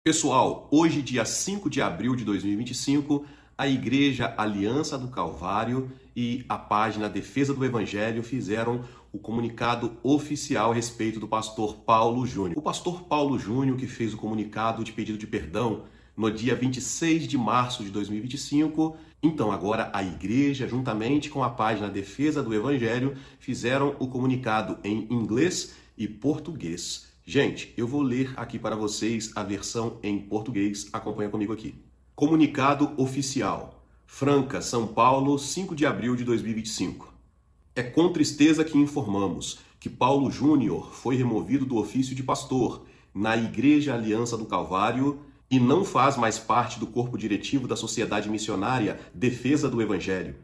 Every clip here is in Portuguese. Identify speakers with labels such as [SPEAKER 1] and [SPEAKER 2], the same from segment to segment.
[SPEAKER 1] Pessoal, hoje, dia 5 de abril de 2025, a Igreja Aliança do Calvário e a página Defesa do Evangelho fizeram o comunicado oficial a respeito do pastor Paulo Júnior. O pastor Paulo Júnior, que fez o comunicado de pedido de perdão no dia 26 de março de 2025, então agora a Igreja, juntamente com a página Defesa do Evangelho, fizeram o comunicado em inglês e português. Gente, eu vou ler aqui para vocês a versão em português. Acompanha comigo aqui. Comunicado oficial. Franca, São Paulo, 5 de abril de 2025. É com tristeza que informamos que Paulo Júnior foi removido do ofício de pastor na Igreja Aliança do Calvário e não faz mais parte do corpo diretivo da Sociedade Missionária Defesa do Evangelho,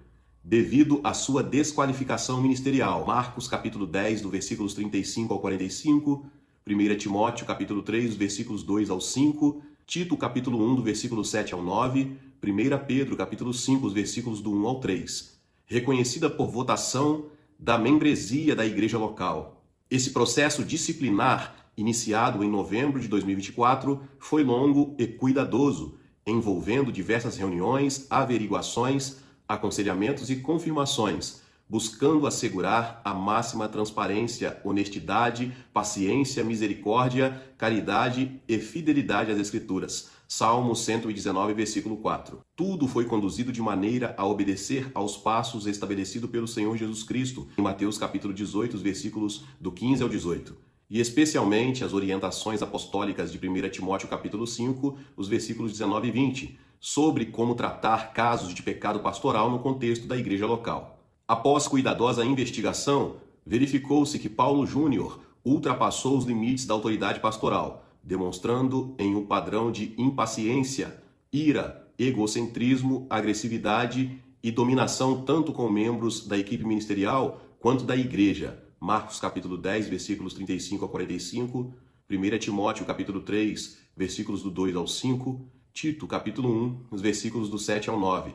[SPEAKER 1] devido à sua desqualificação ministerial. Marcos capítulo 10, do versículos 35 ao 45, 1 Timóteo, capítulo 3, versículos 2 ao 5, Tito, capítulo 1, do versículo 7 ao 9, 1 Pedro, capítulo 5, os versículos do 1 ao 3. Reconhecida por votação da membresia da igreja local. Esse processo disciplinar, iniciado em novembro de 2024, foi longo e cuidadoso, envolvendo diversas reuniões, averiguações, aconselhamentos e confirmações, buscando assegurar a máxima transparência, honestidade, paciência, misericórdia, caridade e fidelidade às Escrituras. Salmo 119, versículo 4. Tudo foi conduzido de maneira a obedecer aos passos estabelecidos pelo Senhor Jesus Cristo, em Mateus capítulo 18, os versículos do 15 ao 18. E especialmente as orientações apostólicas de 1 Timóteo capítulo 5, os versículos 19 e 20, sobre como tratar casos de pecado pastoral no contexto da igreja local. Após cuidadosa investigação, verificou-se que Paulo Júnior ultrapassou os limites da autoridade pastoral, demonstrando em um padrão de impaciência, ira, egocentrismo, agressividade e dominação tanto com membros da equipe ministerial quanto da igreja. Marcos capítulo 10, versículos 35 a 45, 1 Timóteo capítulo 3, versículos do 2 ao 5, Tito capítulo 1, os versículos do 7 ao 9.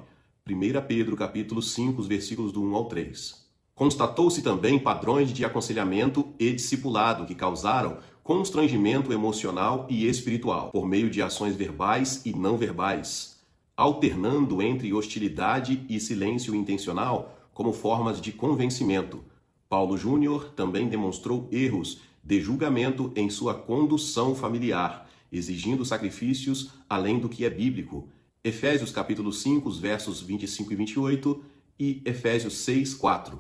[SPEAKER 1] 1 Pedro, capítulo 5, os versículos do 1 ao 3. Constatou-se também padrões de aconselhamento e discipulado que causaram constrangimento emocional e espiritual, por meio de ações verbais e não verbais, alternando entre hostilidade e silêncio intencional como formas de convencimento. Paulo Júnior também demonstrou erros de julgamento em sua condução familiar, exigindo sacrifícios além do que é bíblico. Efésios capítulo 5, os versos 25 e 28 e Efésios 6, 4.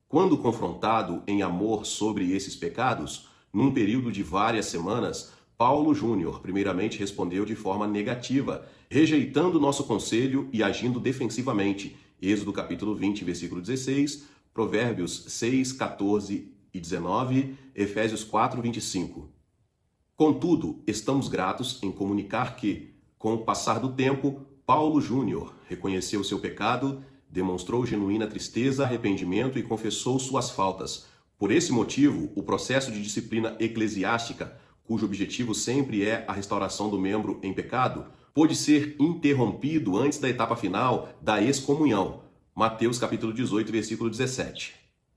[SPEAKER 1] Quando confrontado em amor sobre esses pecados, num período de várias semanas, Paulo Júnior primeiramente respondeu de forma negativa, rejeitando nosso conselho e agindo defensivamente. Êxodo capítulo 20, versículo 16, Provérbios 6, 14 e 19, Efésios 4, 25. Contudo, estamos gratos em comunicar que, com o passar do tempo, Paulo Júnior reconheceu seu pecado, demonstrou genuína tristeza, arrependimento e confessou suas faltas. Por esse motivo, o processo de disciplina eclesiástica, cujo objetivo sempre é a restauração do membro em pecado, pôde ser interrompido antes da etapa final da excomunhão. Mateus capítulo 18, versículo 17.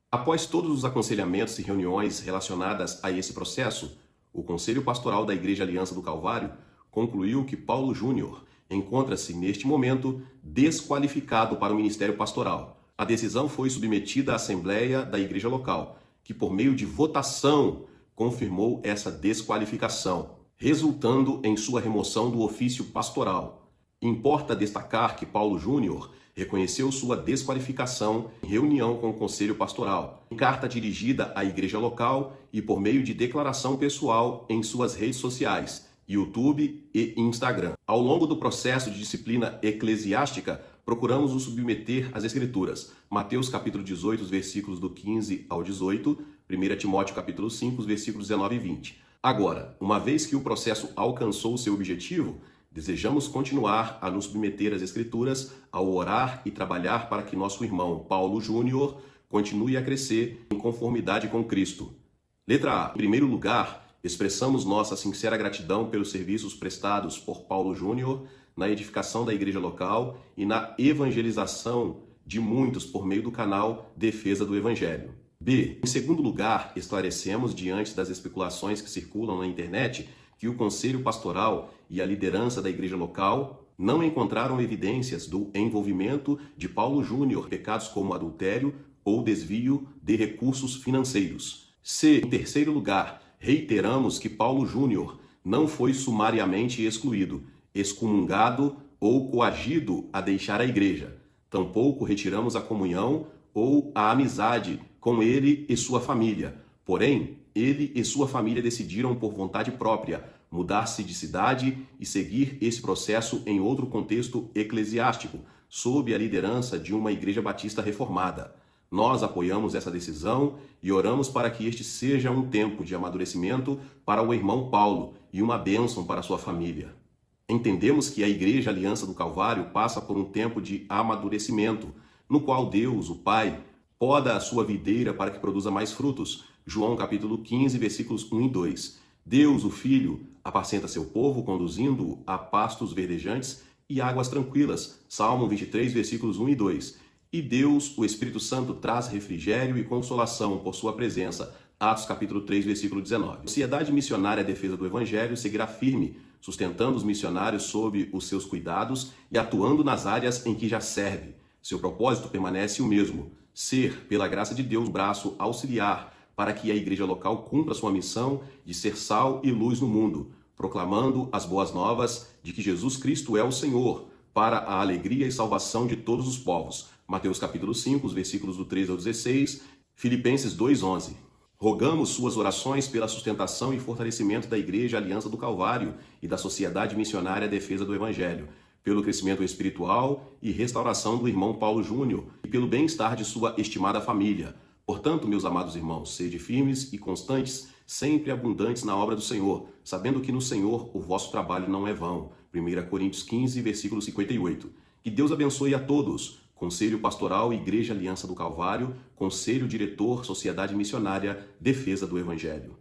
[SPEAKER 1] Após todos os aconselhamentos e reuniões relacionadas a esse processo, o Conselho Pastoral da Igreja Aliança do Calvário concluiu que Paulo Júnior encontra-se, neste momento, desqualificado para o ministério pastoral. A decisão foi submetida à Assembleia da Igreja Local, que, por meio de votação, confirmou essa desqualificação, resultando em sua remoção do ofício pastoral. Importa destacar que Paulo Júnior reconheceu sua desqualificação em reunião com o Conselho Pastoral, em carta dirigida à Igreja Local e por meio de declaração pessoal em suas redes sociais, YouTube e Instagram. Ao longo do processo de disciplina eclesiástica, procuramos nos submeter às Escrituras. Mateus capítulo 18, os versículos do 15 ao 18, 1 Timóteo capítulo 5, os versículos 19 e 20. Agora, uma vez que o processo alcançou seu objetivo, desejamos continuar a nos submeter às Escrituras, ao orar e trabalhar para que nosso irmão Paulo Júnior continue a crescer em conformidade com Cristo. Letra A. Em primeiro lugar, expressamos nossa sincera gratidão pelos serviços prestados por Paulo Júnior na edificação da igreja local e na evangelização de muitos por meio do canal Defesa do Evangelho. B. Em segundo lugar, esclarecemos, diante das especulações que circulam na internet, que o conselho pastoral e a liderança da igreja local não encontraram evidências do envolvimento de Paulo Júnior em pecados como adultério ou desvio de recursos financeiros. Se, em terceiro lugar, reiteramos que Paulo Júnior não foi sumariamente excluído, excomungado ou coagido a deixar a igreja. Tampouco retiramos a comunhão ou a amizade com ele e sua família. Porém, ele e sua família decidiram por vontade própria mudar-se de cidade e seguir esse processo em outro contexto eclesiástico, sob a liderança de uma igreja batista reformada. Nós apoiamos essa decisão e oramos para que este seja um tempo de amadurecimento para o irmão Paulo e uma bênção para sua família. Entendemos que a Igreja Aliança do Calvário passa por um tempo de amadurecimento, no qual Deus, o Pai, poda a sua videira para que produza mais frutos. João capítulo 15, versículos 1 e 2. Deus, o Filho, apacenta seu povo, conduzindo-o a pastos verdejantes e águas tranquilas. Salmo 23, versículos 1 e 2. E Deus, o Espírito Santo, traz refrigério e consolação por sua presença. Atos capítulo 3, versículo 19. A Sociedade Missionária à Defesa do Evangelho seguirá firme, sustentando os missionários sob os seus cuidados e atuando nas áreas em que já serve. Seu propósito permanece o mesmo: ser, pela graça de Deus, um braço auxiliar para que a igreja local cumpra sua missão de ser sal e luz no mundo, proclamando as boas novas de que Jesus Cristo é o Senhor, para a alegria e salvação de todos os povos. Mateus capítulo 5, os versículos do 13 ao 16, Filipenses 2:11. Rogamos suas orações pela sustentação e fortalecimento da Igreja Aliança do Calvário e da Sociedade Missionária à Defesa do Evangelho, pelo crescimento espiritual e restauração do irmão Paulo Júnior e pelo bem-estar de sua estimada família. Portanto, meus amados irmãos, sede firmes e constantes, sempre abundantes na obra do Senhor, sabendo que no Senhor o vosso trabalho não é vão. 1 Coríntios 15, versículo 58. Que Deus abençoe a todos. Conselho Pastoral Igreja Aliança do Calvário, Conselho Diretor Sociedade Missionária Defesa do Evangelho.